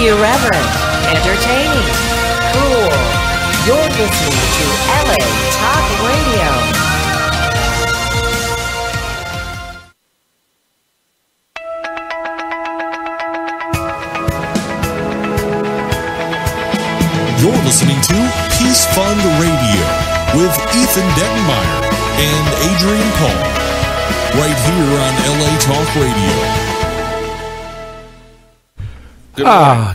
Irreverent, entertaining, cool. You're listening to LA Talk Radio. You're listening to Peace Fund Radio with Ethan Dettenmaier and Adrian Paul, right here on LA Talk Radio.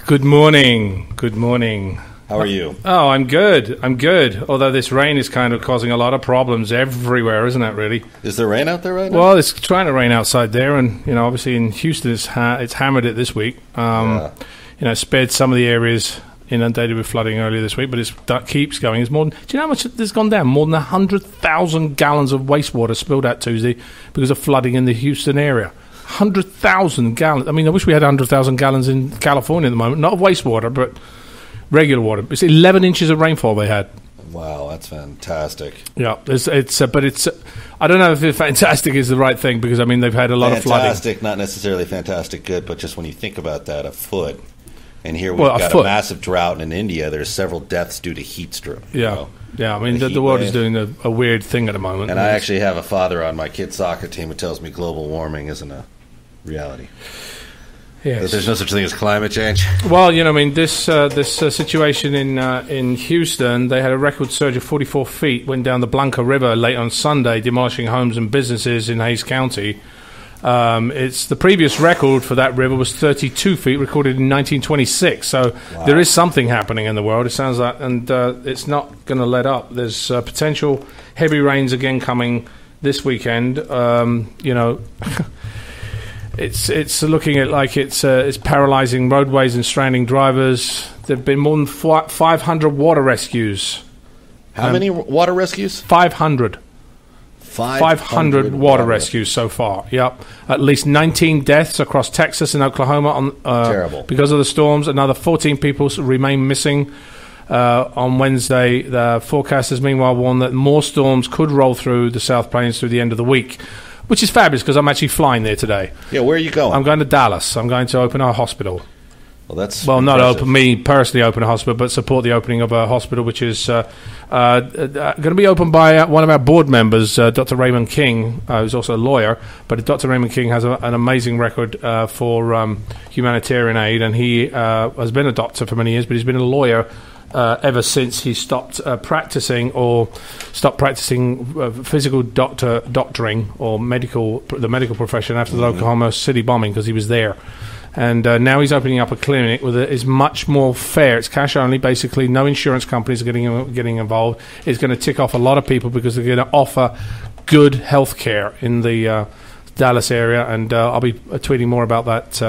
Good morning. Good morning. How are you? Oh, I'm good. Although this rain is kind of causing a lot of problems everywhere, isn't it, really? Is there rain out there right now? Well, it's trying to rain outside there, and, obviously in Houston it's hammered it this week. Spared some of the areas inundated with flooding earlier this week, but that keeps going. It's more than, do you know how much this gone down? More than 100,000 gallons of wastewater spilled out Tuesday because of flooding in the Houston area. 100,000 gallons. I mean, I wish we had 100,000 gallons in California at the moment. Not of wastewater, but regular water. It's 11 inches of rainfall they had. Wow, that's fantastic. Yeah, but I don't know if fantastic is the right thing, because, I mean, they've had a lot of flooding. Fantastic, not necessarily fantastic good, but just when you think about that, a foot. And here we've got a massive drought in India. There's several deaths due to heat stroke. Yeah. I mean, the world is doing a weird thing at the moment. And I actually have a father on my kid's soccer team who tells me global warming isn't a reality. Yes. There's no such thing as climate change. Well, this situation in Houston, they had a record surge of 44 feet, went down the Blanca River late on Sunday, demolishing homes and businesses in Hays County. It's the previous record for that river was 32 feet, recorded in 1926. So There is something happening in the world, it sounds like, and it's not going to let up. There's potential heavy rains again coming this weekend. It's looking at like it's paralyzing roadways and stranding drivers. There've been more than 500 water rescues. How many water rescues? 500. 500 water rescues so far. Yep. At least 19 deaths across Texas and Oklahoma Terrible. Because of the storms. Another 14 people remain missing on Wednesday. The forecasters, meanwhile, warn that more storms could roll through the South Plains through the end of the week, which is fabulous because I'm actually flying there today. Yeah, where are you going? I'm going to Dallas. I'm going to open a hospital. Well, that's not impressive. me personally open a hospital, but support the opening of a hospital, which is going to be opened by one of our board members, Dr. Raymond King, who's also a lawyer. But Dr. Raymond King has an amazing record for humanitarian aid, and he has been a doctor for many years, but he's been a lawyer ever since he stopped practicing physical doctoring or the medical profession after the Oklahoma City bombing, because he was there. And now he's opening up a clinic is much more fair. It's cash only, basically. No insurance companies are getting involved. It's going to tick off a lot of people because they're going to offer good health care in the Dallas area. And I'll be tweeting more about that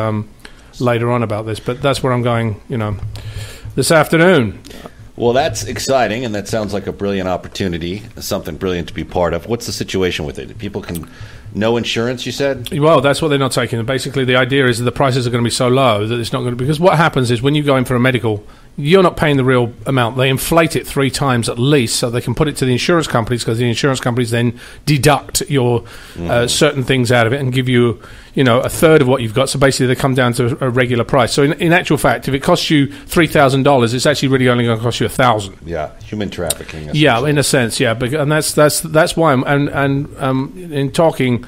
later on about this. But that's where I'm going, this afternoon. Well, that's exciting, and that sounds like a brilliant opportunity, something brilliant to be part of. What's the situation with it? People can... No insurance, you said? Well, that's what they're not taking. Basically, the idea is that the prices are going to be so low that it's not going to... Because what happens is when you go in for a medical, you're not paying the real amount. They inflate it 3 times at least so they can put it to the insurance companies, because the insurance companies then deduct your certain things out of it and give you, a third of what you've got. So basically, they come down to a regular price. So in actual fact, if it costs you $3,000, it's actually really only going to cost you $1,000. Yeah, human trafficking. Yeah, in a sense, yeah. And that's why in talking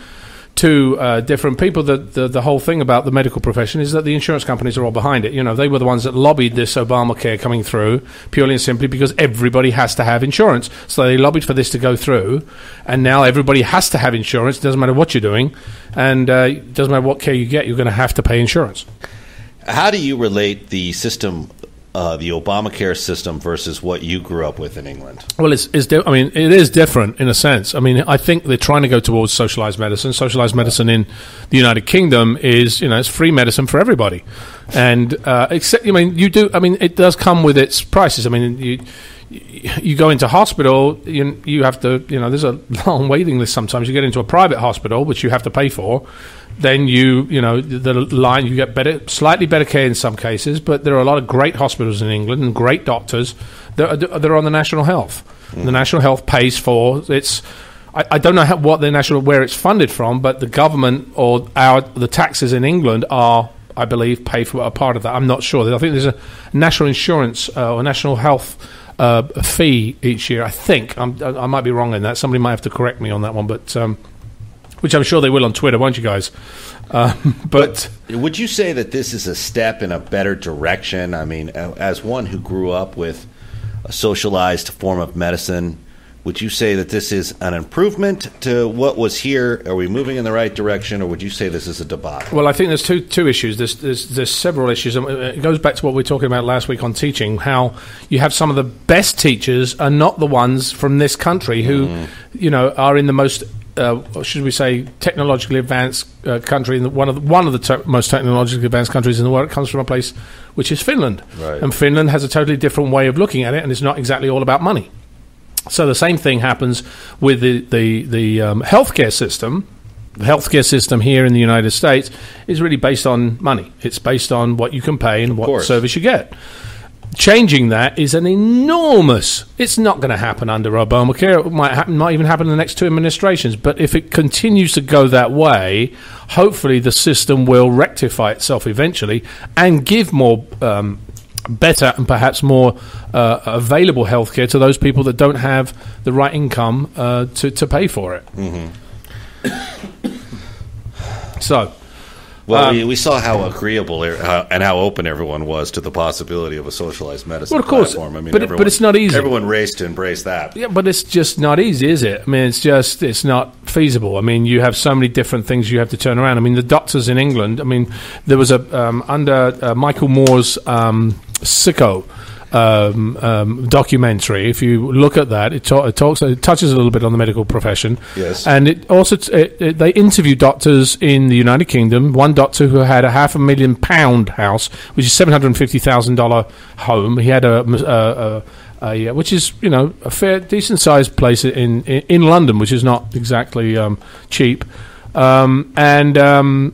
to different people, the whole thing about the medical profession is that the insurance companies are all behind it. They were the ones that lobbied this Obamacare coming through purely and simply because everybody has to have insurance. So they lobbied for this to go through, and now everybody has to have insurance. It doesn't matter what you're doing, and it doesn't matter what care you get, you're going to have to pay insurance. How do you relate the system, the Obamacare system, versus what you grew up with in England? Well, it is different in a sense. I mean, I think they're trying to go towards socialized medicine. Socialized medicine in the United Kingdom is, it's free medicine for everybody. And it does come with its prices. I mean, you go into hospital, you have to, there's a long waiting list sometimes. You get into a private hospital, which you have to pay for. Then you get slightly better care in some cases, but there are a lot of great hospitals in England and great doctors that are on the national health. The national health pays for its. I don't know where it's funded from, but the government or the taxes in England are I believe, pay for a part of that. I'm not sure. I think there's a national insurance or national health fee each year. I think I might be wrong in that. Somebody might have to correct me on that one, but which I'm sure they will on Twitter, won't you guys? But would you say that this is a step in a better direction? I mean, as one who grew up with a socialized form of medicine, would you say that this is an improvement to what was here? Are we moving in the right direction, or would you say this is a debacle? Well, I think there's two issues. There's several issues. It goes back to what we were talking about last week on teaching, how you have some of the best teachers are not the ones from this country who, are in the most, should we say, technologically advanced country, one of the most technologically advanced countries in the world. It comes from a place which is Finland. Right. And Finland has a totally different way of looking at it, and it's not exactly all about money. So the same thing happens with the healthcare system. The healthcare system here in the United States is really based on money. It's based on what you can pay and what service you get. Changing that is an enormous... It's not going to happen under Obamacare. It might even happen in the next two administrations. But if it continues to go that way, hopefully the system will rectify itself eventually and give more... better and perhaps more available healthcare to those people that don't have the right income to pay for it. Mm-hmm. So, well, we saw how agreeable and how open everyone was to the possibility of a socialized medicine platform. I mean, but it's not easy. Everyone raced to embrace that. Yeah, but it's just not easy, is it? I mean, it's not feasible. I mean, you have so many different things you have to turn around. I mean, the doctors in England. I mean, there was under Michael Moore's Sicko documentary. If you look at that, it touches a little bit on the medical profession. Yes, and it also they interview doctors in the United Kingdom. One doctor who had a £500,000 house, which is $750,000 home. He had a which is a fair decent sized place in London, which is not exactly cheap, and.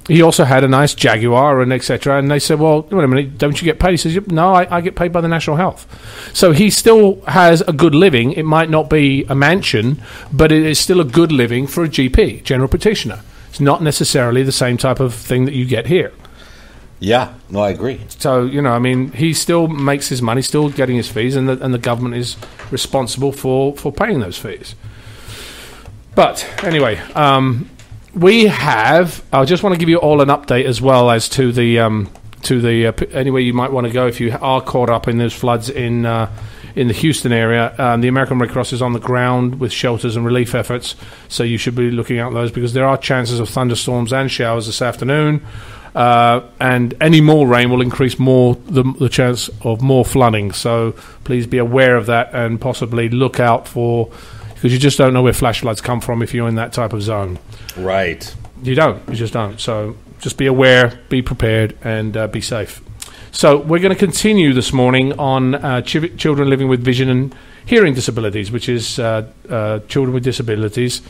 He also had a nice Jaguar and etc. And they said, well, wait a minute, don't you get paid? He says, no, I get paid by the National Health. So he still has a good living. It might not be a mansion, but it is still a good living for a GP, general practitioner. It's not necessarily the same type of thing that you get here. Yeah, no, I agree. So, I mean, he still makes his money, still getting his fees, and the government is responsible for paying those fees. But anyway... I just want to give you all an update as well as to the anywhere you might want to go if you are caught up in those floods in the Houston area. The American Red Cross is on the ground with shelters and relief efforts, so you should be looking out those because there are chances of thunderstorms and showers this afternoon, and any more rain will increase the chance of more flooding. So please be aware of that and possibly look out for. Because you just don't know where flash floods come from if you're in that type of zone. Right. You just don't. So just be aware, be prepared, and be safe. So we're going to continue this morning on children living with vision and hearing disabilities, which is children with disabilities.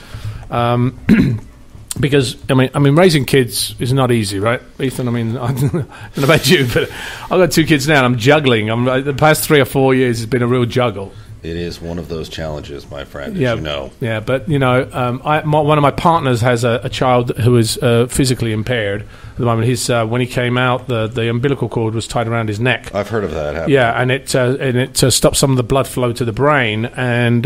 Because, I mean, raising kids is not easy, right, Ethan? I mean, I don't know about you, but I've got two kids now, and I'm juggling. The past 3 or 4 years has been a real juggle. It is one of those challenges, my friend, as you know. Yeah, but, one of my partners has a child who is physically impaired at the moment. When he came out, the umbilical cord was tied around his neck. I've heard of that happening. Yeah, and it stops some of the blood flow to the brain, and,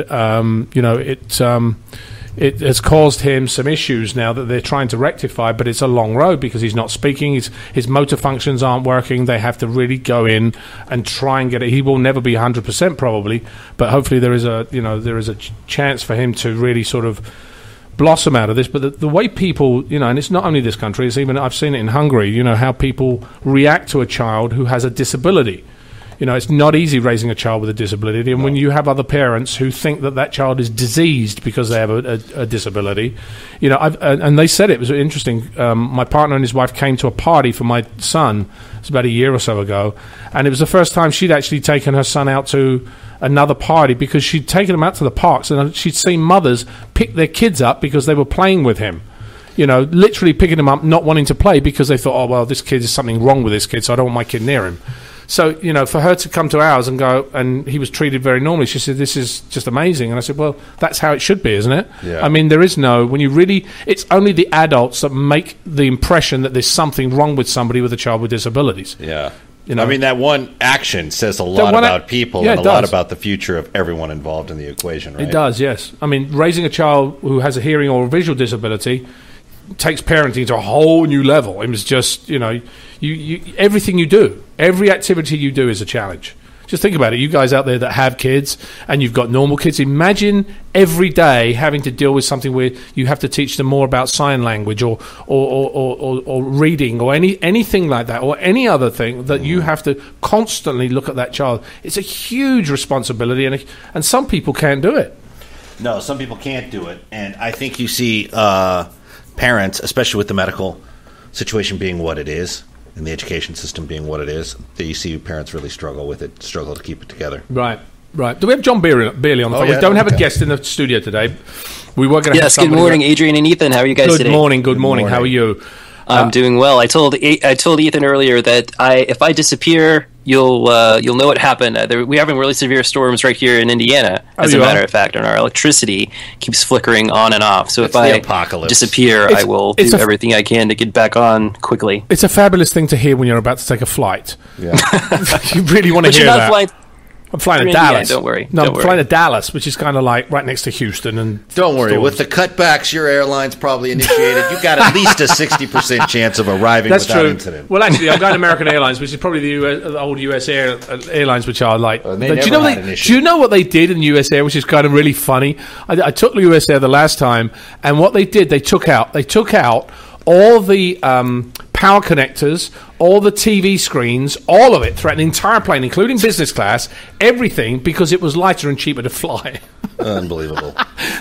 it has caused him some issues now that they're trying to rectify, but it's a long road because he's not speaking. His motor functions aren't working. They have to really go in and try and get it. He will never be 100% probably, but hopefully there is a chance for him to really sort of blossom out of this. But the way people, and it's not only this country, it's even I've seen it in Hungary. How people react to a child who has a disability. It's not easy raising a child with a disability, and when you have other parents who think that child is diseased because they have a disability, and they said it was interesting. My partner and his wife came to a party for my son. It was about a year or so ago, and it was the first time she'd actually taken her son out to another party because she'd taken him out to the parks, and she'd seen mothers pick their kids up because they were playing with him. Literally picking him up, not wanting to play because they thought, oh, well, this kid is something wrong with this kid, so I don't want my kid near him. So, for her to come to ours and go, and he was treated very normally, she said, this is just amazing. And I said, well, that's how it should be, isn't it? Yeah. I mean, it's only the adults that make the impression that there's something wrong with somebody with a child with disabilities. Yeah. I mean, that one action says a lot about people and a lot about the future of everyone involved in the equation, right? It does, yes. I mean, raising a child who has a hearing or a visual disability takes parenting to a whole new level. It was just, everything you do, every activity you do is a challenge. Just think about it. You guys out there that have kids and you've got normal kids, imagine every day having to deal with something where you have to teach them more about sign language or reading or anything like that, or any other thing that you have to constantly look at that child. It's a huge responsibility, and some people can't do it. No, some people can't do it. And I think you see parents, especially with the medical situation being what it is, and the education system being what it is, that you see parents really struggle with it, struggle to keep it together. Right. Do we have John Beerley on the phone? Yeah, we don't have a guest in the studio today. We were going to have Yes, good morning, Adrian and Ethan. How are you guys today? Good morning. How are you? I'm doing well. I told Ethan earlier that if I disappear, you'll know what happened. We're having really severe storms right here in Indiana, as a matter of fact, and our electricity keeps flickering on and off. So if I disappear, I will do everything I can to get back on quickly. It's a fabulous thing to hear when you're about to take a flight. Yeah. You really want to hear that. I'm flying to Dallas. Don't worry. I'm flying to Dallas, which is kind of like right next to Houston. And don't worry. With the cutbacks your airline's probably initiated, you've got at least a 60% chance of arriving without incident. Well, actually, I'm going to American Airlines, which is probably the old US Airlines, which are like... do you know what they did in US Air, which is kind of really funny? I took US Air the last time, and what they did, they took out all the power connectors, all the TV screens, all of it throughout the entire plane, including business class, everything, because it was lighter and cheaper to fly. Unbelievable.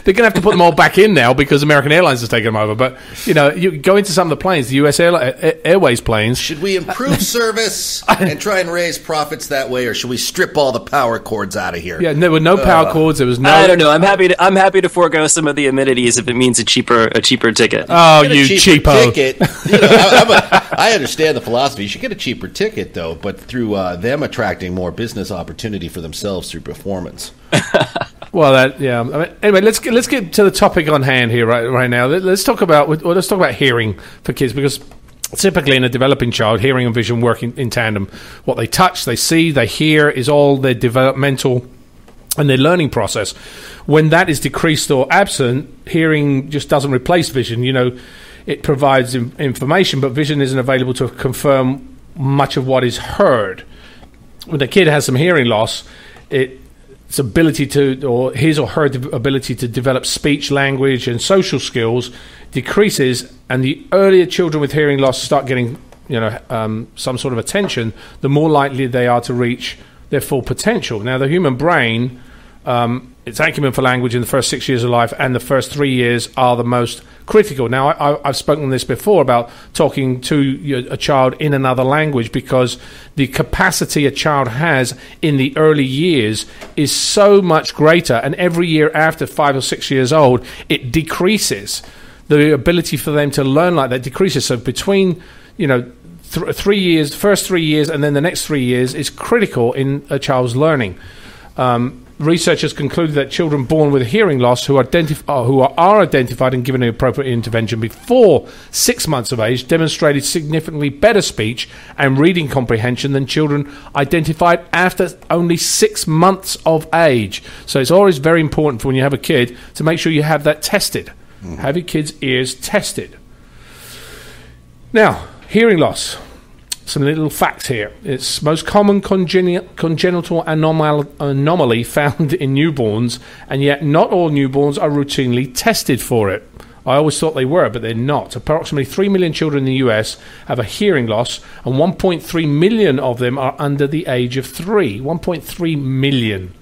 They're going to have to put them all back in now because American Airlines has taken them over. But, you go into some of the planes, the US Airways planes. Should we improve service and try and raise profits that way, or should we strip all the power cords out of here? Yeah, there were no power cords. There was no... I don't know. I'm happy to forego some of the amenities if it means a cheaper ticket. Oh, you cheapo. Ticket. I understand the philosophy. You should get a cheaper ticket, though, but through them attracting more business opportunity for themselves through performance. Well, anyway, let's get to the topic on hand here right now. Let's talk about hearing for kids, because typically in a developing child, hearing and vision work in tandem. What they touch, they see, they hear is all their developmental and their learning process. When that is decreased or absent, hearing just doesn't replace vision. It provides information, but vision isn't available to confirm much of what is heard. When the kid has some hearing loss, its ability to, or his or her ability to develop speech, language, and social skills decreases. And the earlier children with hearing loss start getting, some sort of attention, the more likely they are to reach their full potential. Now, the human brain, its acumen for language in the first 6 years of life and the first 3 years are the most critical. Now, I've spoken this before about talking to a child in another language, because the capacity a child has in the early years is so much greater, and every year after 5 or 6 years old, it decreases. The ability for them to learn like that decreases. So between, 3 years, first 3 years, and then the next 3 years is critical in a child's learning. Researchers concluded that children born with hearing loss who are identified and given the appropriate intervention before 6 months of age demonstrated significantly better speech and reading comprehension than children identified after only 6 months of age. So it's always very important for when you have a kid to make sure you have that tested. Mm-hmm. Have your kid's ears tested. Now, hearing loss. Some little facts here. It's most common congenital anomaly found in newborns, and yet not all newborns are routinely tested for it. I always thought they were, but they're not. Approximately 3 million children in the US have a hearing loss, and 1.3 million of them are under the age of 3. 1.3 million.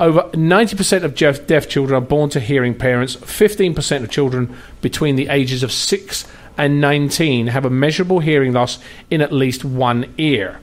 Over 90% of deaf children are born to hearing parents. 15% of children between the ages of 6 and 19 have a measurable hearing loss in at least one ear.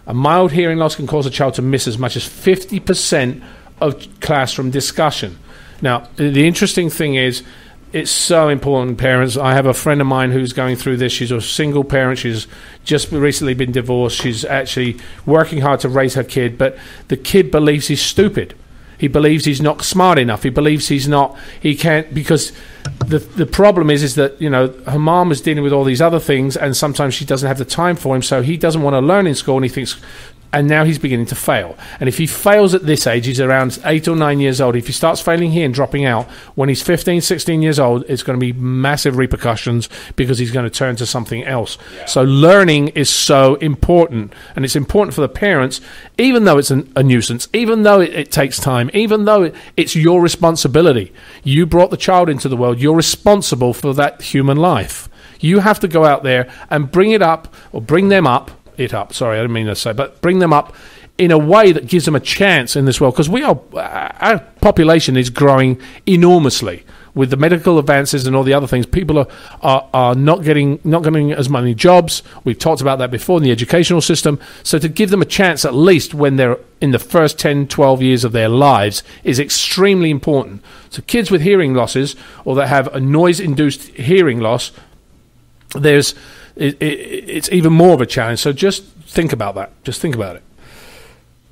A mild hearing loss can cause a child to miss as much as 50% of classroom discussion. Now, the interesting thing is it's so important, parents. I have a friend of mine who's going through this. She's a single parent. She's just recently been divorced. She's actually working hard to raise her kid, but the kid believes he's stupid. He believes he's not smart enough. He believes he can't, because the problem is that, you know, her mom is dealing with all these other things, and sometimes she doesn't have the time for him, so he doesn't want to learn in school, and he thinks, and now he's beginning to fail. And if he fails at this age, he's around 8 or 9 years old. If he starts failing here and dropping out, when he's 15, 16 years old, it's going to be massive repercussions, because he's going to turn to something else. Yeah. So learning is so important, and it's important for the parents, even though it's a nuisance, even though it takes time, even though it's your responsibility. You brought the child into the world. You're responsible for that human life. You have to go out there and bring them up, sorry, I didn't mean to say, but bring them up in a way that gives them a chance in this world, because our population is growing enormously with the medical advances and all the other things. People are not getting as many jobs. We've talked about that before in the educational system. So to give them a chance, at least when they're in the first 10, 12 years of their lives, is extremely important. So kids with hearing losses, or that have a noise-induced hearing loss, it's even more of a challenge. So just think about that. Just think about it.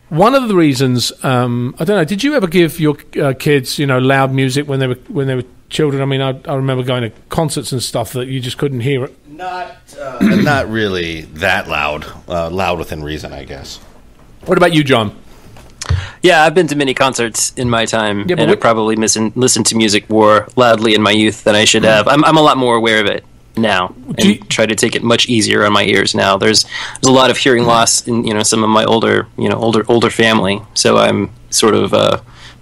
One of the reasons, I don't know, did you ever give your kids, loud music when they were children? I mean, I remember going to concerts and stuff that you just couldn't hear it. Not really that loud. Loud within reason, I guess. What about you, John? Yeah, I've been to many concerts in my time, and I probably listened to music more loudly in my youth than I should have. I'm a lot more aware of it now, and try to take it much easier on my ears now. There's a lot of hearing loss in some of my older family, so I'm sort of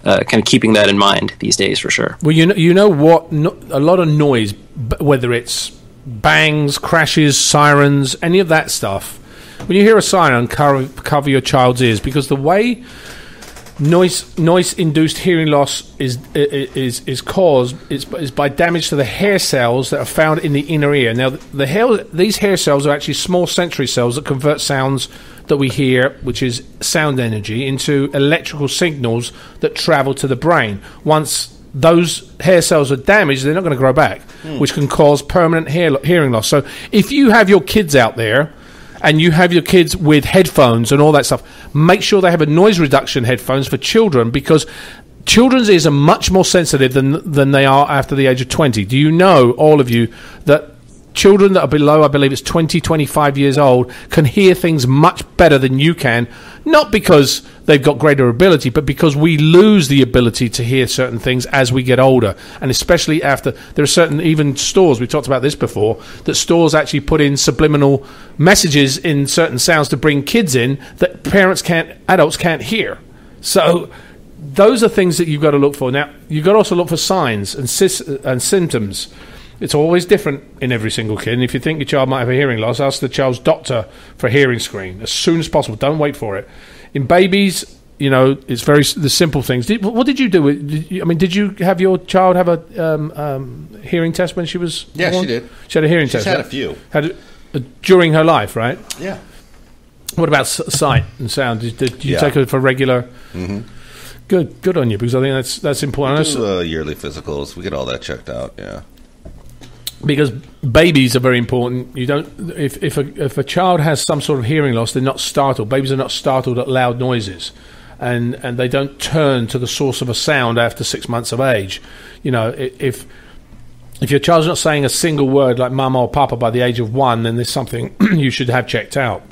kind of keeping that in mind these days for sure. Well, you know what? A lot of noise, whether it's bangs, crashes, sirens, any of that stuff. When you hear a siren, cover your child's ears, because the way noise-induced hearing loss is caused is by damage to the hair cells that are found in the inner ear. Now, these hair cells are actually small sensory cells that convert sounds that we hear, which is sound energy, into electrical signals that travel to the brain. Once those hair cells are damaged, they're not going to grow back, which can cause permanent hearing loss. So if you have your kids out there, and you have your kids with headphones and all that stuff, make sure they have a noise reduction headphones for children, because children's ears are much more sensitive than they are after the age of 20. Do you know, all of you, that children that are below, I believe it's 20, 25 years old, can hear things much better than you can, not because they've got greater ability, but because we lose the ability to hear certain things as we get older. And especially after, there are certain, even stores, we talked about this before, that stores actually put in subliminal messages in certain sounds to bring kids in that adults can't hear. So those are things that you've got to look for. Now, you've got to also look for signs and symptoms. It's always different in every single kid. And if you think your child might have a hearing loss, ask the child's doctor for a hearing screen as soon as possible. Don't wait for it. In babies, it's the simple things. What did you do? Did you have your child have a hearing test when she was born? Yeah, she did. She had a hearing test. She's had a few. During her life, right? Yeah. What about sight and sound? Did you take her for regular? Mm-hmm. Good on you, because I think that's important. We do yearly physicals. We get all that checked out. Yeah. Because babies are very important. You don't if a child has some sort of hearing loss, they're not startled. Babies are not startled at loud noises, and they don't turn to the source of a sound after 6 months of age. If your child's not saying a single word like mama or papa by the age of 1, then there's something you should have checked out.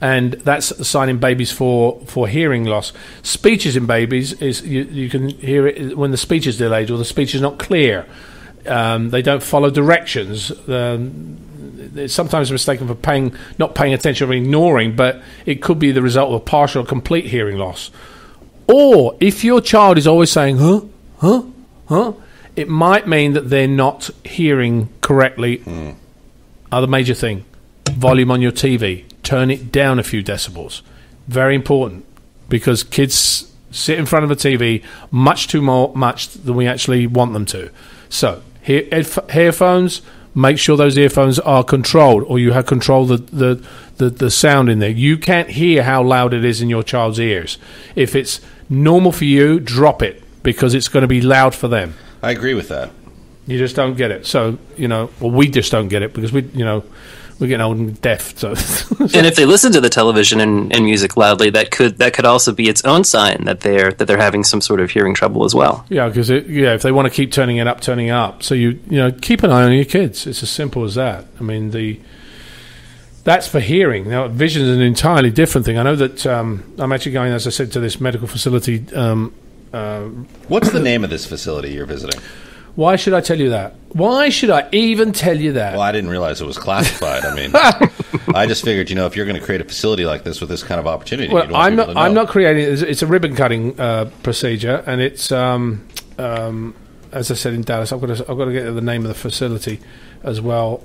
And that's a sign in babies for hearing loss. Speeches in babies is you can hear it when the speech is delayed or the speech is not clear. They don't follow directions. It's sometimes mistaken for not paying attention or ignoring, but it could be the result of a partial or complete hearing loss. Or if your child is always saying, huh, it might mean that they're not hearing correctly. Other major thing, volume on your TV. Turn it down a few decibels. Very important, because kids sit in front of a TV much than we actually want them to. So, earphones, make sure those earphones are controlled, or you have control the sound in there. You can't hear how loud it is in your child's ears. If it's normal for you, drop it, because it's going to be loud for them. I agree with that. You just don't get it. So, we just don't get it because we're getting old and deaf. So, and if they listen to the television and music loudly, that could also be its own sign that they're having some sort of hearing trouble as well. Yeah, because if they want to keep turning it up. So keep an eye on your kids. It's as simple as that. I mean, that's for hearing. Now, vision is an entirely different thing. I know that I'm actually going, as I said, to this medical facility. What's the name of this facility you're visiting? Why should I tell you that? Why should I even tell you that? Well, I didn't realize it was classified. I mean, I just figured, if you're going to create a facility like this with this kind of opportunity, well, you'd want people to know. I'm not creating it. It's a ribbon cutting procedure, and it's as I said in Dallas. I've got to get the name of the facility as well.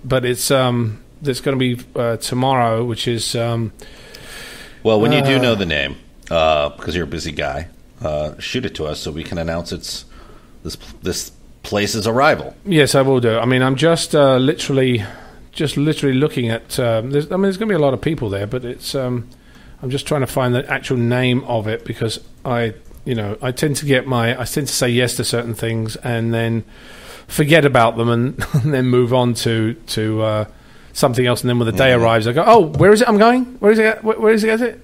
But it's going to be tomorrow, which is. Well, when you do know the name, because you're a busy guy, shoot it to us so we can announce this place's arrival. Yes, I will do. I mean, I'm just literally looking at. There's going to be a lot of people there, but it's. I'm just trying to find the actual name of it because I tend to say yes to certain things and then forget about them and then move on to something else. And then when the day arrives, I go, oh, where is it? I'm going. Where is it? Where is it?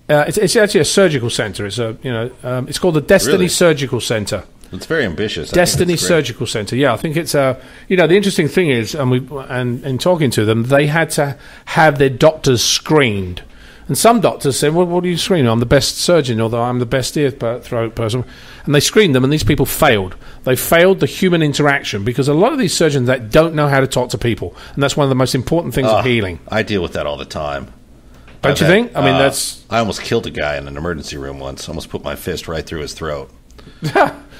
It's actually a surgical center. It's it's called the Destiny Surgical Center. It's very ambitious. Destiny Surgical Center. Yeah, I think it's the interesting thing is, and in talking to them, they had to have their doctors screened, and some doctors said, "Well, what do you screen? I'm the best surgeon, or I'm the best ear throat person," and they screened them, and these people failed. They failed the human interaction because a lot of these surgeons that don't know how to talk to people, and that's one of the most important things of healing. I deal with that all the time. Don't you think? I mean, that's. I almost killed a guy in an emergency room once. Almost put my fist right through his throat.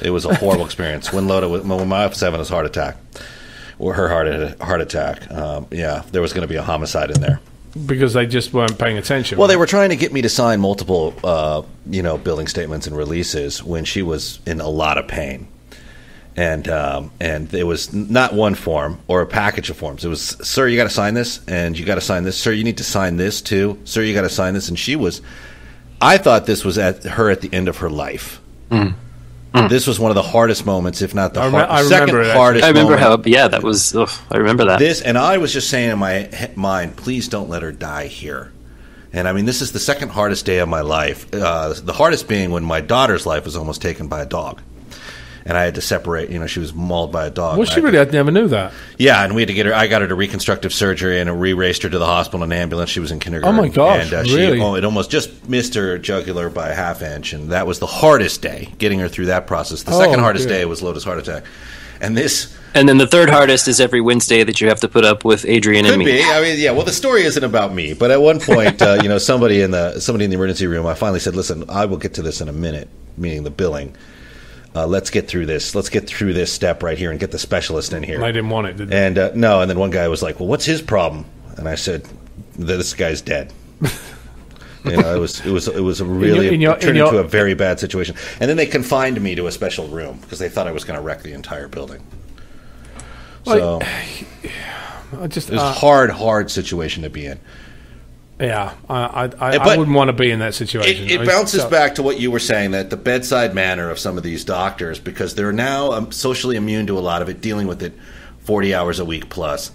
It was a horrible experience. When my wife was having his heart attack, or her heart attack, there was going to be a homicide in there because they just weren't paying attention. Well, they were trying to get me to sign multiple, billing statements and releases when she was in a lot of pain, and it was not one form or a package of forms. It was, sir, you got to sign this, and you got to sign this. Sir, you need to sign this too. Sir, you got to sign this. And I thought this was at the end of her life. Mm. This was one of the hardest moments, if not the second hardest. I remember moment. That was. I remember that. And I was just saying in my mind, please don't let her die here. And I mean, this is the second hardest day of my life. The hardest being when my daughter's life was almost taken by a dog. And I had to separate. She was mauled by a dog. Was she really? I never knew that. Yeah, and we had to get her. I got her to reconstructive surgery and re-raced her to the hospital in an ambulance. She was in kindergarten. Oh my gosh! And really? It almost just missed her jugular by a half inch, and that was the hardest day, getting her through that process. The second hardest day was Lotus heart attack, and this. And then the third hardest is every Wednesday that you have to put up with Adrian and me. Could be. I mean, yeah. Well, the story isn't about me, but at one point, somebody in the emergency room, I finally said, "Listen, I will get to this in a minute," meaning the billing. Let's get through this. Let's get through this step right here and get the specialist in here. I didn't want it, did they? And no, and then one guy was like, "Well, what's his problem?" And I said, "This guy's dead." It was a really turned into a very bad situation. And then they confined me to a special room because they thought I was going to wreck the entire building. So it was a hard situation to be in. Yeah, I wouldn't want to be in that situation. It bounces back to what you were saying, that the bedside manner of some of these doctors, because they're now socially immune to a lot of it, dealing with it 40 hours a week plus.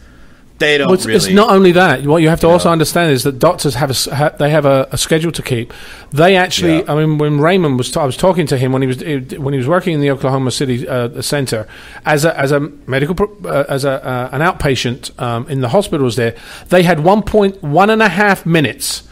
They don't really. It's not only that. What you have to also understand is that doctors have a schedule to keep. They actually, I mean, when Raymond was, I was talking to him when he was working in the Oklahoma City center as a medical an outpatient in the hospitals there. They had 1.5 minutes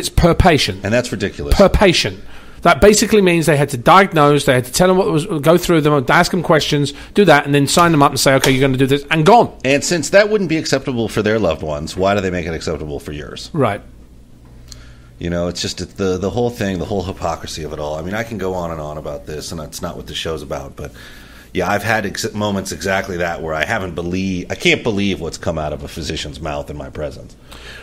per patient, and that's ridiculous per patient. That basically means they had to diagnose, they had to tell them what was, go through them, ask them questions, do that, and then sign them up and say, okay, you're going to do this, and gone. And since that wouldn't be acceptable for their loved ones, why do they make it acceptable for yours? Right. It's just the whole thing, the whole hypocrisy of it all. I mean, I can go on and on about this, and that's not what the show's about, but yeah, I've had moments exactly that where I can't believe what's come out of a physician's mouth in my presence.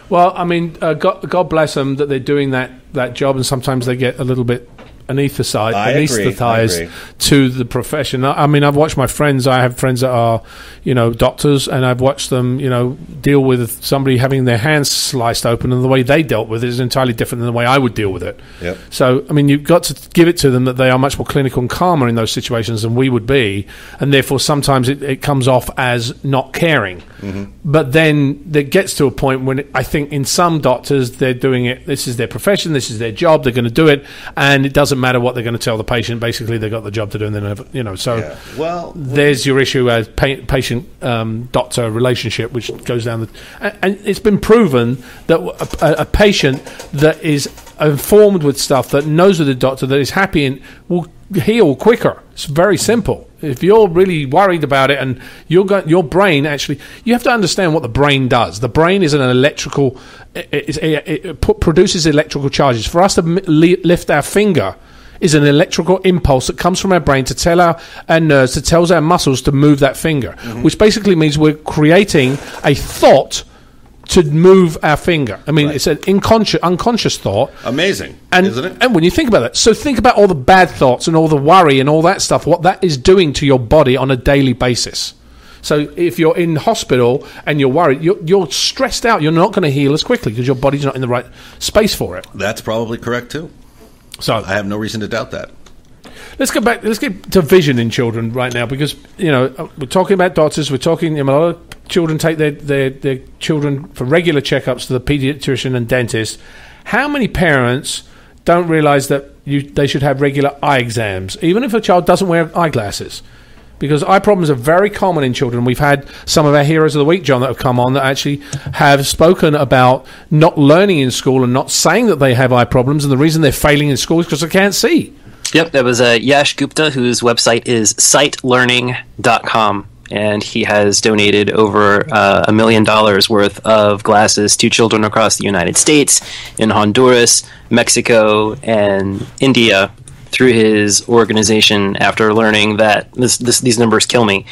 Well, I mean, God bless them that they're doing that job, and sometimes they get a little bit anesthetized to the profession. I mean, I've watched my friends. I have friends that are, doctors, and I've watched them, deal with somebody having their hands sliced open, and the way they dealt with it is entirely different than the way I would deal with it. Yep. So, I mean, you've got to give it to them that they are much more clinical and calmer in those situations than we would be, and therefore sometimes it comes off as not caring. Mm-hmm. But then it gets to a point when I think in some doctors, they're doing it, this is their profession, this is their job, they're going to do it, and it doesn't matter what they're going to tell the patient. Basically, they've got the job to do, and then, so there's your issue as patient-doctor relationship, which goes down and it's been proven that a patient that is informed with stuff, that knows with the doctor, that is happy, and will heal quicker. It's very simple. If you're really worried about it, and your brain actually, you have to understand what the brain does. The brain is an electrical, it produces electrical charges. For us to lift our finger is an electrical impulse that comes from our brain to tell our nerves, to tell our muscles to move that finger, which basically means we're creating a thought to move our finger. I mean, It's an unconscious thought. Amazing, isn't it? And when you think about it, so think about all the bad thoughts and all the worry and all that stuff, what that is doing to your body on a daily basis. So if you're in hospital and you're worried, you're stressed out, you're not going to heal as quickly because your body's not in the right space for it. That's probably correct, too. So I have no reason to doubt that. Let's go back. Let's get to vision in children right now, because we're talking about doctors. We're talking. A lot of children take their children for regular checkups to the pediatrician and dentist. How many parents don't realise that they should have regular eye exams, even if a child doesn't wear eyeglasses? Because eye problems are very common in children. We've had some of our heroes of the week, John, that have come on that actually have spoken about not learning in school and not saying that they have eye problems, and the reason they're failing in school is because they can't see. Yep, that was Yash Gupta, whose website is sightlearning.com, and he has donated over $1 million worth of glasses to children across the United States, in Honduras, Mexico, and India through his organization after learning that, these numbers kill me,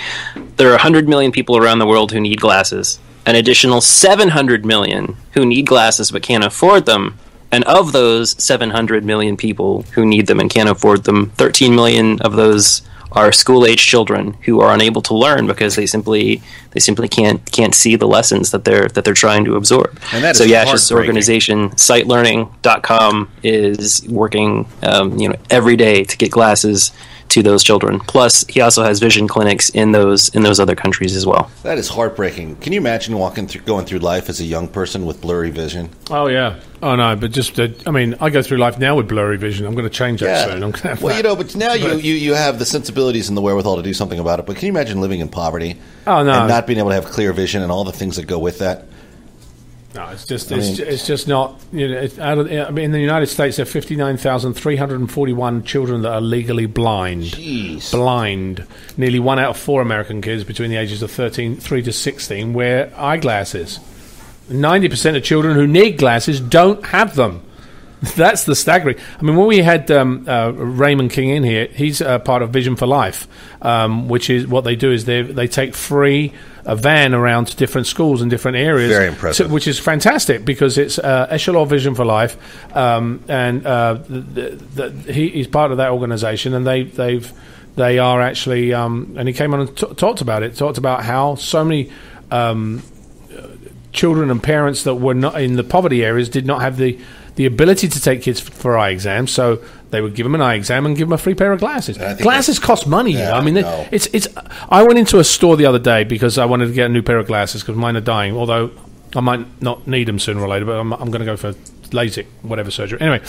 there are 100 million people around the world who need glasses, an additional 700 million who need glasses but can't afford them. And of those 700 million people who need them and can't afford them, 13 million of those are school-age children who are unable to learn because they simply can't see the lessons that they're trying to absorb. And that is so Yash's organization, sightlearning.com, is working every day to get glasses to those children. Plus, he also has vision clinics in those other countries as well. That is heartbreaking. Can you imagine going through life as a young person with blurry vision? Oh, yeah. Oh, no, but just, I go through life now with blurry vision. I'm going to change that soon. But now you have the sensibilities and the wherewithal to do something about it. But can you imagine living in poverty and not being able to have clear vision and all the things that go with that? No, it's just not. In the United States, there are 59,341 children that are legally blind. Jeez. Blind. Nearly 1 out of 4 American kids between the ages of 3 to 16 wear eyeglasses. 90% of children who need glasses don't have them. That's the staggering. I mean, when we had Raymond King in here, he's part of Vision for Life, which is what they do is they take free a van around to different schools in different areas. Very impressive. Which is fantastic because it's Echelon Vision for Life, and he's part of that organization, and they are actually, and he came on and talked about how so many children and parents that were not in the poverty areas did not have the ability to take kids for eye exams, so they would give them an eye exam and give them a free pair of glasses. Glasses cost money. Yeah, I mean, it's. I went into a store the other day because I wanted to get a new pair of glasses because mine are dying. Although I might not need them sooner or later, but I'm going to go for LASIK, whatever surgery. Anyway,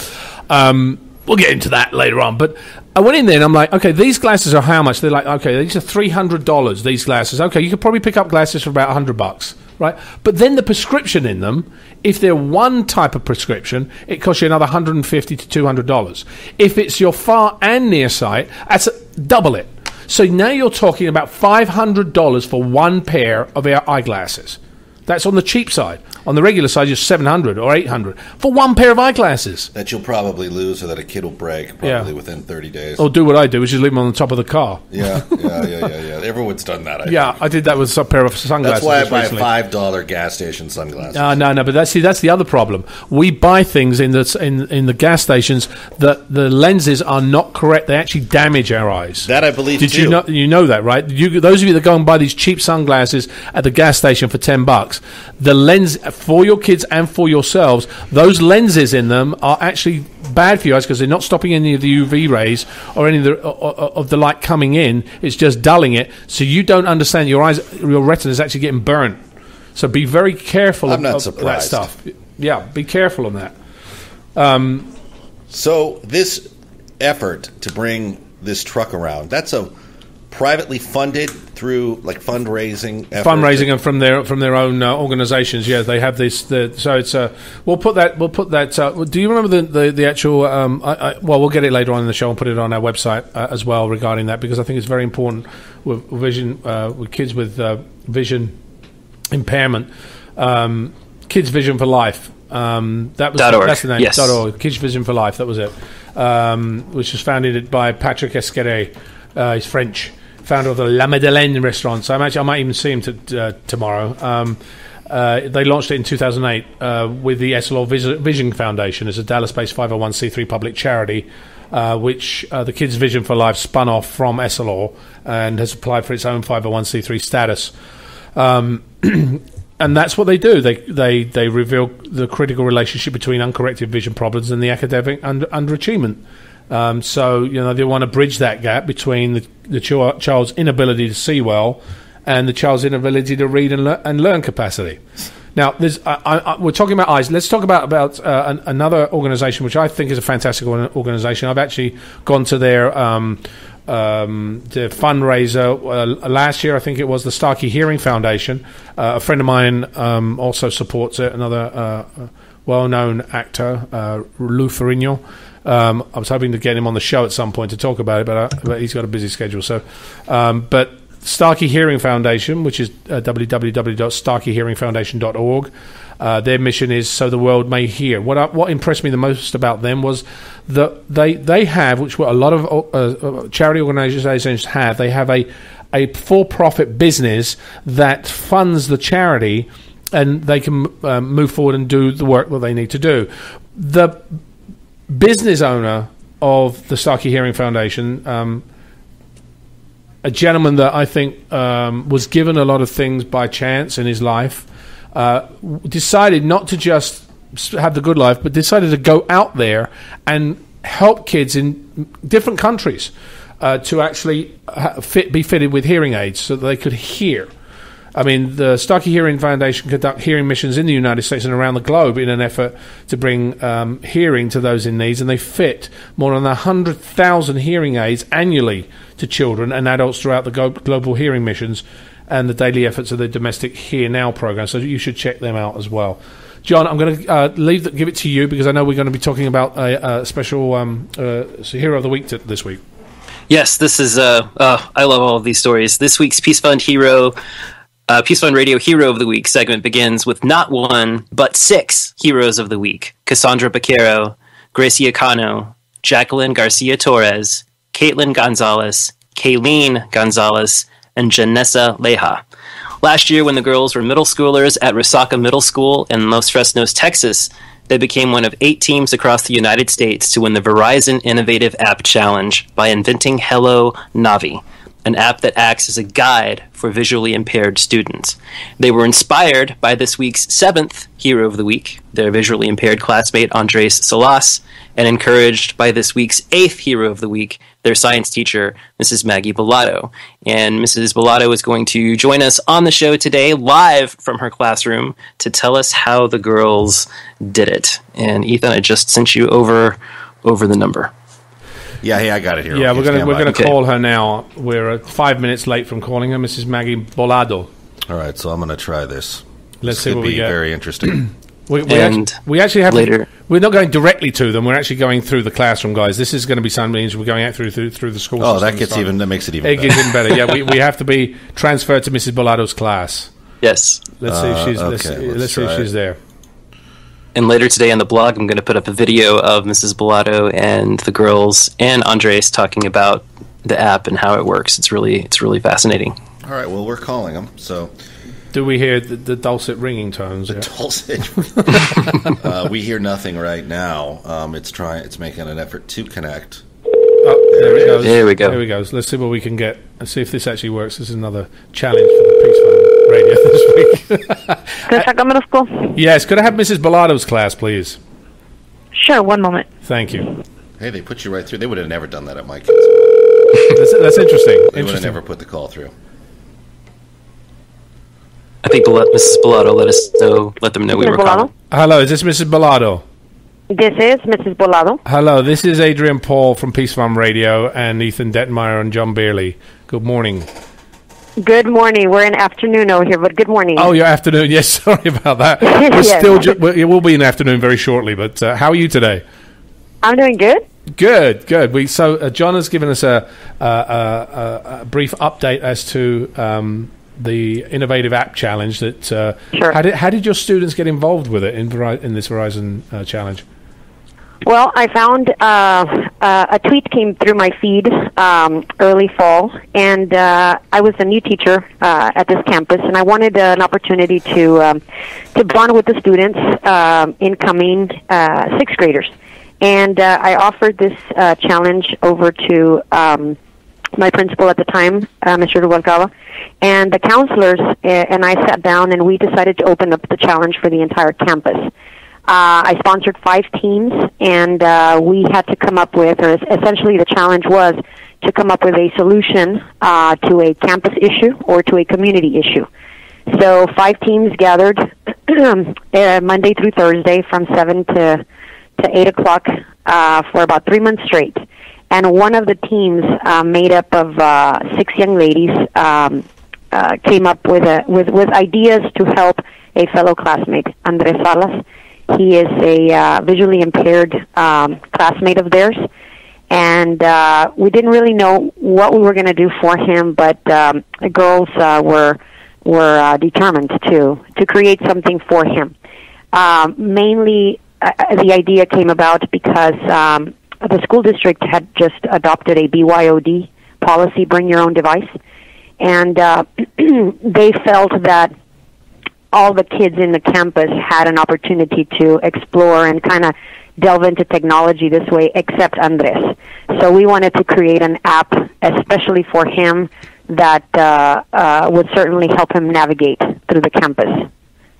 we'll get into that later on. But I went in there and I'm like, okay, these glasses are how much? They're like, okay, these are $300. These glasses, okay, you could probably pick up glasses for about $100. Right, but then the prescription in them, if they're one type of prescription, it costs you another $150 to $200. If it's your far and near sight, that's double it. So now you're talking about $500 for one pair of eyeglasses. That's on the cheap side. On the regular side, you're $700 or $800 for one pair of eyeglasses. That you'll probably lose, or that a kid will break probably within 30 days. Or do what I do, which is leave them on the top of the car. Yeah. Everyone's done that. I did that with a pair of sunglasses. That's why I buy $5 gas station sunglasses. No, but that's the other problem. We buy things in the gas stations that the lenses are not correct. They actually damage our eyes. That I believe. Did you know? You know that, right? Those of you that go and buy these cheap sunglasses at the gas station for $10, the lens for your kids and for yourselves, those lenses in them are actually bad for your eyes because they're not stopping any of the UV rays or any of the light coming in. It's just dulling it, so you don't understand your retina is actually getting burnt. So be very careful of that stuff. Yeah, be careful on that. So this effort to bring this truck around, that's a privately funded through like fundraising and from their own organizations. Yeah, they have this. So it's we'll put that. Do you remember the actual? We'll get it later on in the show and put it on our website as well regarding that, because I think it's very important with vision with kids with vision impairment. Kids Vision for Life. That's the name. Yes. .org. Kids Vision for Life. That was it. Which was founded by Patrick Esqueré. He's French, founder of the La Madeleine restaurant. So I might even see him tomorrow. They launched it in 2008 with the Essilor Vision Foundation. It's a Dallas-based 501c3 public charity, which the Kids Vision for Life spun off from Essilor and has applied for its own 501c3 status. And that's what they do. They reveal the critical relationship between uncorrected vision problems and the academic underachievement. So they want to bridge that gap between the child's inability to see well and the child's inability to read and learn capacity. Now, we're talking about eyes. Let's talk about another organisation which I think is a fantastic organisation. I've actually gone to their the fundraiser last year. I think it was the Starkey Hearing Foundation. A friend of mine also supports it. Another well-known actor, Lou Ferrigno. I was hoping to get him on the show at some point to talk about it, but he's got a busy schedule. So, but Starkey Hearing Foundation, which is www.starkeyhearingfoundation.org. Their mission is so the world may hear. What impressed me the most about them was that they have, which what a lot of charity organizations have, they have a for-profit business that funds the charity, and they can move forward and do the work that they need to do. The business owner of the Starkey Hearing Foundation, a gentleman that I think was given a lot of things by chance in his life, decided not to just have the good life, but decided to go out there and help kids in different countries to actually be fitted with hearing aids so that they could hear. I mean, the Starkey Hearing Foundation conduct hearing missions in the United States and around the globe in an effort to bring hearing to those in need, and they fit more than 100,000 hearing aids annually to children and adults throughout the global hearing missions and the daily efforts of the domestic Hear Now program. So you should check them out as well. John, I'm going to give it to you because I know we're going to be talking about a special Hero of the Week this week. Yes, this is I love all of these stories. This week's Peace Fund Radio Hero of the Week segment begins with not one, but 6 Heroes of the Week. Cassandra Baquero, Grecia Cano, Jacquelyne Garcia Torres, Kayleen Gonzalez, Kayleen Gonzalez, and Janessa Leija. Last year, when the girls were middle schoolers at Resaca Middle School in Los Fresnos, Texas, they became one of 8 teams across the United States to win the Verizon Innovative App Challenge by inventing Hello Navi, an app that acts as a guide for visually impaired students. They were inspired by this week's 7th Hero of the Week, their visually impaired classmate Andres Salas, and encouraged by this week's 8th Hero of the Week, their science teacher, Mrs. Maggie Bolado. And Mrs. Bolado is going to join us on the show today, live from her classroom, to tell us how the girls did it. And Ethan, I just sent you over the number. Yeah, hey, I got it here. Yeah, we're gonna call her now. We're 5 minutes late from calling her, Mrs. Maggie Bolado. All right, so I'm going to try this. Let's see what we get. Very interesting. we actually have later. We're not going directly to them. We're actually going through the classroom, guys. This is going to be something we're going out through the school. Oh, that makes it even better. Yeah, we have to be transferred to Mrs. Bolado's class. Yes. Let's see if she's. Let's see if she's there. And later today on the blog, I'm going to put up a video of Mrs. Bolado and the girls and Andres talking about the app and how it works. It's really fascinating. All right. Well, we're calling them. So, do we hear the dulcet ringing tones? Dulcet. We hear nothing right now. It's making an effort to connect. Oh, there it goes. There we go. There we go. Let's see what we can get. Let's see if this actually works. This is another challenge for the Peaceful Radio this week. Grecia Cano School? Yes. Could I have Mrs. Bolado's class, please? Sure. 1 moment. Thank you. Hey, they put you right through. They would have never done that at my kids. That's interesting. They would have never put the call through. I think Mrs. Bolado let them know we were calling. Hello, is this Mrs. Bolado? This is Mrs. Bolado. Hello, this is Adrian Paul from Peace Farm Radio and Ethan Dettenmaier and John Beerley. Good morning. Good morning. We're in afternoon over here, but good morning. Oh, your afternoon. Yes, sorry about that. Yes. It will be an afternoon very shortly, but how are you today? I'm doing good. Good. So John has given us a brief update as to the innovative app challenge. That Sure. How did your students get involved with it in this Verizon challenge? Well, I found a tweet came through my feed early fall, and I was a new teacher at this campus, and I wanted an opportunity to bond with the students, incoming sixth graders. And I offered this challenge over to my principal at the time, Mr. Rubalcaba, and the counselors, and I sat down and we decided to open up the challenge for the entire campus. I sponsored 5 teams, and we had to come up with, or essentially the challenge was to come up with a solution to a campus issue or to a community issue. So 5 teams gathered Monday through Thursday from 7 to 8 o'clock for about 3 months straight. And one of the teams, made up of 6 young ladies, came up with ideas to help a fellow classmate, Andres Salas. He is a visually impaired classmate of theirs, and we didn't really know what we were going to do for him, but the girls were determined to create something for him. Mainly, the idea came about because the school district had just adopted a BYOD policy, bring your own device, and they felt that all the kids in the campus had an opportunity to explore and kind of delve into technology this way, except Andres. So we wanted to create an app especially for him that would certainly help him navigate through the campus.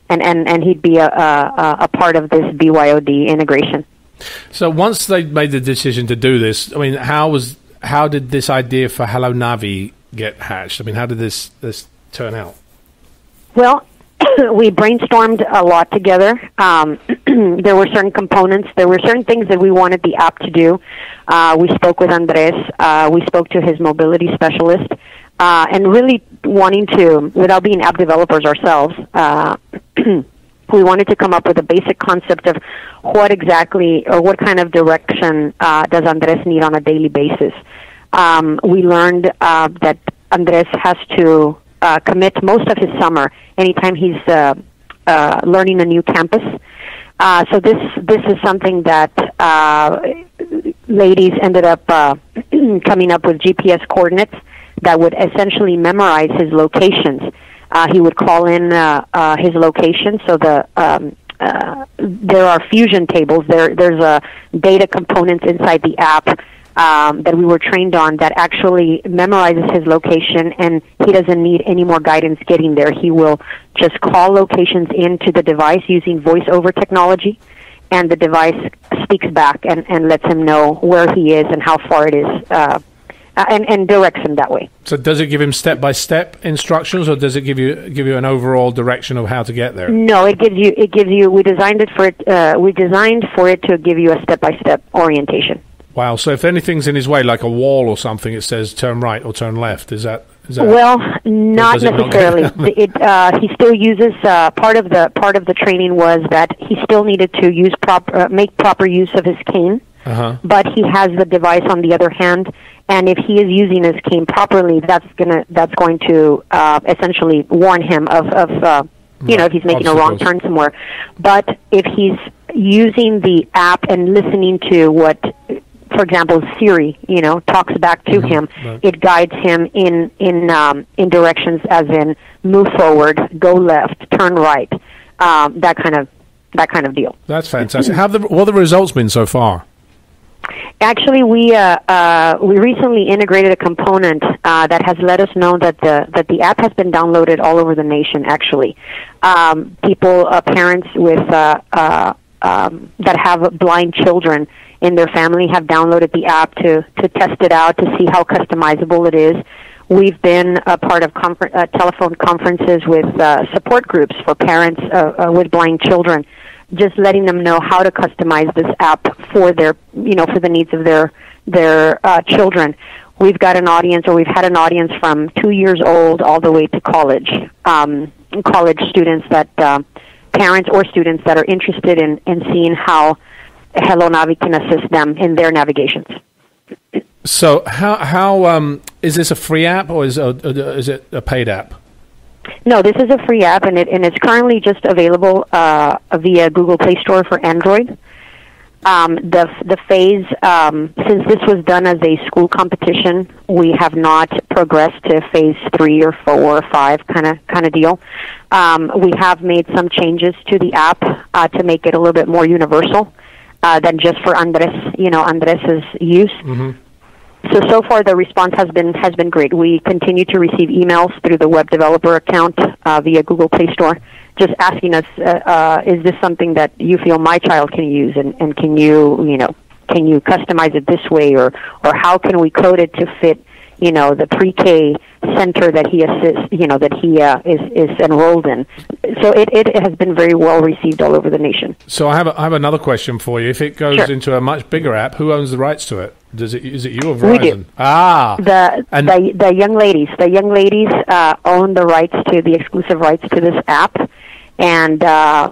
And he'd be a part of this BYOD integration. So once they made the decision to do this, I mean, how did this idea for Hello Navi get hatched? I mean, how did this turn out? Well, we brainstormed a lot together. There were certain components. There were certain things that we wanted the app to do. We spoke with Andres. We spoke to his mobility specialist. And really wanting to, without being app developers ourselves, we wanted to come up with a basic concept of what exactly or what kind of direction does Andres need on a daily basis. We learned that Andres has to commit most of his summer anytime he's learning a new campus. So this is something that ladies ended up coming up with GPS coordinates that would essentially memorize his locations. He would call in his location. So there are fusion tables. There's data components inside the app that we were trained on that actually memorizes his location, and he doesn't need any more guidance getting there. He will just call locations into the device using voice-over technology, and the device speaks back and lets him know where he is and how far it is, and directs him that way. So does it give him step-by-step instructions, or does it give you an overall direction of how to get there? No, it gives you. We designed for it to give you a step-by-step orientation. Wow. So if anything's in his way, like a wall or something, it says turn right or turn left. Is that? Well, not necessarily. He still uses part of the training was that he still needed to make proper use of his cane. but he has the device on the other hand, and if he is using his cane properly, that's going to essentially warn him of if he's making a wrong turn somewhere. But if he's using the app and listening to what, for example, Siri, talks back to him, it guides him in directions as in move forward, go left, turn right, that kind of deal. That's fantastic. What have the results been so far? Actually, we recently integrated a component that has let us know that the app has been downloaded all over the nation. Actually, parents with that have blind children in their family have downloaded the app to test it out, to see how customizable it is. We've been a part of telephone conferences with support groups for parents with blind children, just letting them know how to customize this app for their, for the needs of their children. We've got an audience, or we've had an audience from 2 years old all the way to college students that parents or students that are interested in seeing how Hello Navi can assist them in their navigations. So how is this a free app, or is it a paid app? No, this is a free app, and it's currently just available via Google Play Store for Android. The phase, since this was done as a school competition, we have not progressed to phase 3 or 4 or 5 kind of deal. We have made some changes to the app to make it a little bit more universal than just for Andres's use. Mm-hmm. So far the response has been great. We continue to receive emails through the web developer account via Google Play Store, just asking us, is this something that you feel my child can use, and can you customize it this way, or how can we code it to fit the pre-K center that he assists, that he is enrolled in. So it has been very well received all over the nation. So I have another question for you. If it goes into a much bigger app, who owns the rights to it? Is it you or Verizon? We do. The young ladies own the rights to the exclusive rights to this app, and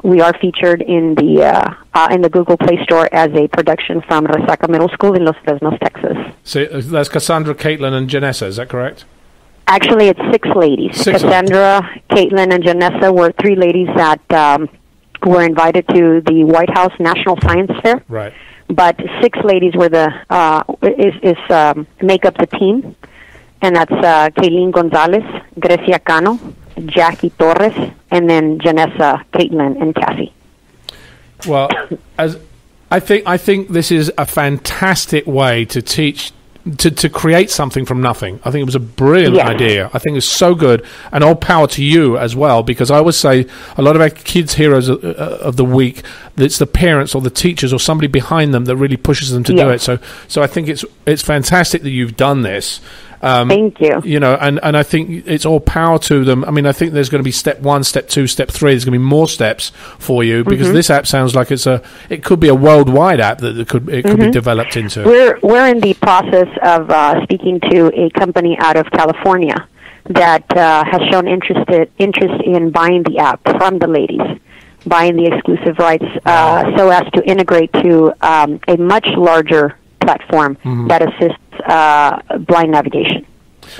we are featured in the Google Play Store as a production from Resaca Middle School in Los Fresnos, Texas. So that's Cassandra, Caitlin, and Janessa. Is that correct? Actually, it's 6 ladies. Cassandra, Caitlin, and Janessa were 3 ladies that were invited to the White House National Science Fair. Right. But 6 ladies were make up the team, and that's Kayleen Gonzalez, Grecia Cano, Jackie Torres, and then Janessa, Caitlin, and Cassie. Well, I think this is a fantastic way to teach. To create something from nothing. I think it was a brilliant idea. I think it's so good, and all power to you as well, because I always say a lot of our kids' heroes of the week, it's the parents or the teachers or somebody behind them that really pushes them to do it. So I think it's fantastic that you've done this. Thank you. And I think it's all power to them. I mean, I think there's going to be step 1, step 2, step 3. There's going to be more steps for you, because this app sounds like it could be a worldwide app that it could be developed into. We're in the process of speaking to a company out of California that has shown interest in buying the app from the ladies, buying the exclusive rights, so as to integrate to a much larger platform that assists blind navigation.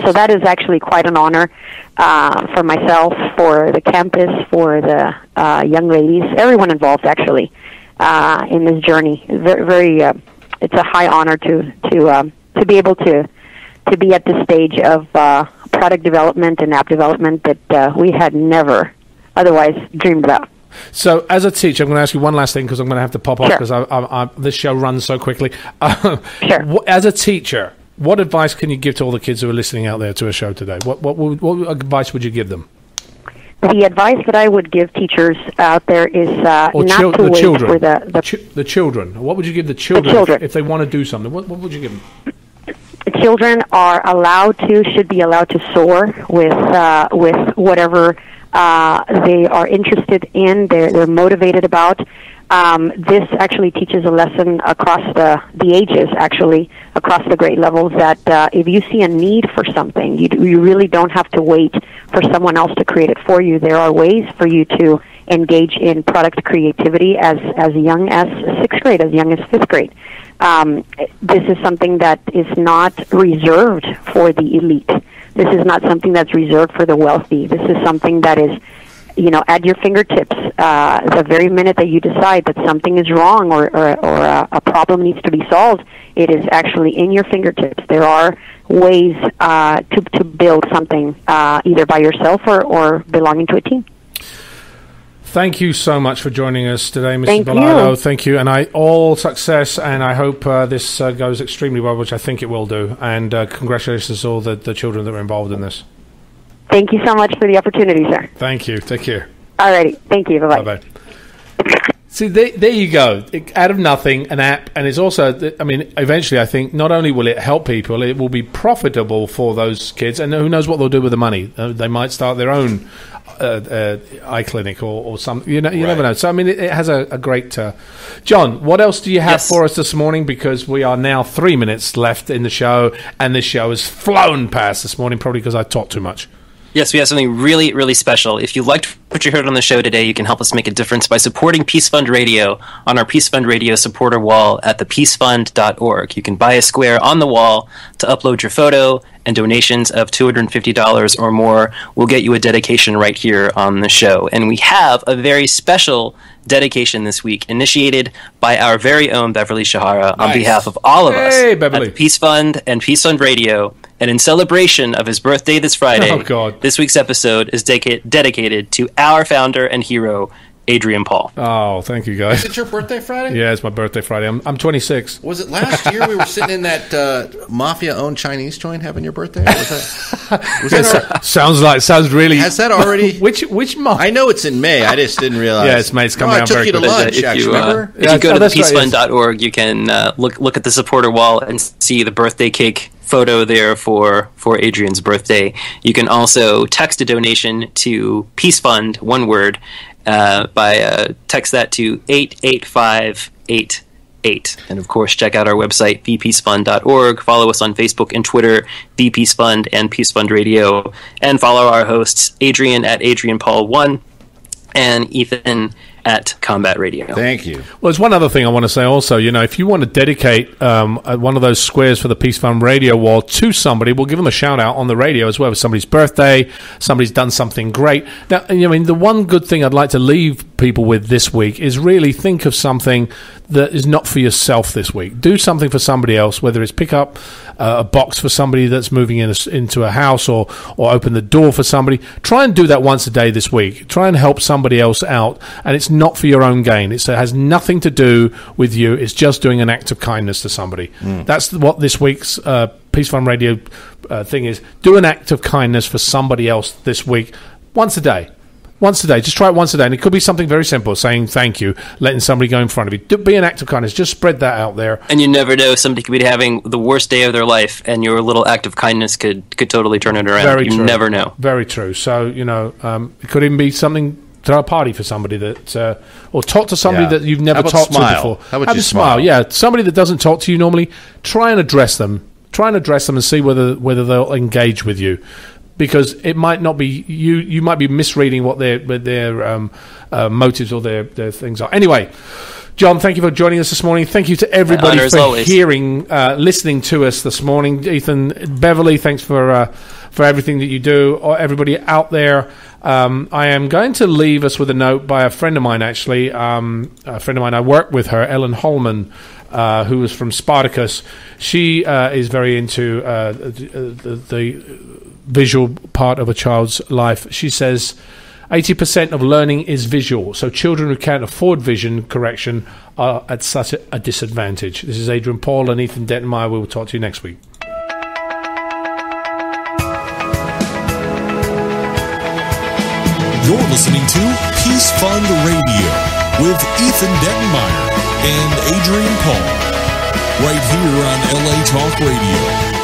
So that is actually quite an honor for myself, for the campus, for the young ladies, everyone involved actually in this journey. Very, it's a high honor to be able to be at this stage of product development and app development that we had never otherwise dreamed about. So, as a teacher, I'm going to ask you one last thing, because I'm going to have to pop off, because this show runs so quickly. Sure. As a teacher, what advice can you give to all the kids who are listening out there to a show today? What advice would you give them? The advice that I would give teachers out there is not to wait for the children. What would you give the children if they want to do something? What would you give them? Children should be allowed to soar with whatever they are interested in, they're motivated about. This actually teaches a lesson across the ages, actually, across the grade levels, that if you see a need for something, you really don't have to wait for someone else to create it for you. There are ways for you to engage in product creativity as young as 6th grade, as young as 5th grade. This is something that is not reserved for the elite. This is not something that's reserved for the wealthy. This is something that is, at your fingertips. The very minute that you decide that something is wrong or a problem needs to be solved, it is actually in your fingertips. There are ways to build something either by yourself or belonging to a team. Thank you so much for joining us today, Mrs. Thank Bolado. you. Thank you. And all success, and I hope this goes extremely well, which I think it will do. And congratulations to all the children that were involved in this. Thank you so much for the opportunity, sir. Thank you. Take care. All righty. Thank you. Bye-bye. Bye-bye. See, there you go. Out of nothing, an app. And it's also, eventually I think not only will it help people, it will be profitable for those kids. And who knows what they'll do with the money. They might start their own eye clinic or something. You never know. So, it has a great... John, what else do you have for us this morning? Because we are now 3 minutes left in the show, and this show has flown past this morning, probably because I talked too much. Yes, we have something really, really special. If you liked what you heard on the show today, you can help us make a difference by supporting Peace Fund Radio on our Peace Fund Radio supporter wall at thepeacefund.org. You can buy a square on the wall to upload your photo, and donations of $250 or more will get you a dedication right here on the show. And we have a very special dedication this week, initiated by our very own Beverly Shahara on behalf of all of us at the Peace Fund and Peace Fund Radio. And in celebration of his birthday this Friday, this week's episode is dedicated to our founder and hero, Adrian Paul. Oh, thank you, guys. Is it your birthday Friday? Yeah, it's my birthday Friday. I'm 26. Was it last year we were sitting in that mafia-owned Chinese joint having your birthday? Sounds really... Has that already... Which month? I know it's in May. I just didn't realize. Yeah, it's May. It's coming out very quickly. I took you to lunch, remember? If you go to peacefund.org, you can look at the supporter wall and see the birthday cake photo there for Adrian's birthday. You can also text a donation to Peace Fund, one word, by text that to 88588. And of course, check out our website, thepeacefund.org. Follow us on Facebook and Twitter, The Peace Fund and Peace Fund Radio. And follow our hosts, Adrian at Adrian Paul 1 and Ethan at Combat Radio. Thank you. Well, there's one other thing I want to say also. If you want to dedicate one of those squares for the Peace Fund Radio wall to somebody, we'll give them a shout out on the radio as well. It's somebody's birthday, somebody's done something great. Now, the one good thing I'd like to leave people with this week is really think of something that is not for yourself this week. Do something for somebody else, whether it's pick up a box for somebody that's moving into a house or open the door for somebody. Try and do that once a day this week. Try and help somebody else out, and it's not for your own gain. It has nothing to do with you. It's just doing an act of kindness to somebody. That's what this week's Peace Fund Radio thing is. Do an act of kindness for somebody else this week, once a day. Once a day. Just try it once a day. And it could be something very simple, saying thank you, letting somebody go in front of you. Be an act of kindness. Just spread that out there. And you never know. Somebody could be having the worst day of their life, and your little act of kindness could totally turn it around. Very true. You never know. Very true. So, it could even be something... Throw a party for somebody that, or talk to somebody that you've never talked to before. How about you smile? Yeah, somebody that doesn't talk to you normally. Try and address them. And see whether they'll engage with you, because it might not be you. You might be misreading what their motives or their things are. Anyway, John, thank you for joining us this morning. Thank you to everybody for listening to us this morning. Ethan, Beverly, thanks for everything that you do. Or everybody out there. I am going to leave us with a note by a friend of mine, actually. A friend of mine, I work with her, Ellen Holman, who is from Spartacus. She is very into the visual part of a child's life. She says 80% of learning is visual, so children who can't afford vision correction are at such a disadvantage. This is Adrian Paul and Ethan Dettenmaier. We will talk to you next week. You're listening to Peace Fund Radio with Ethan Dettenmaier and Adrian Paul, right here on LA Talk Radio.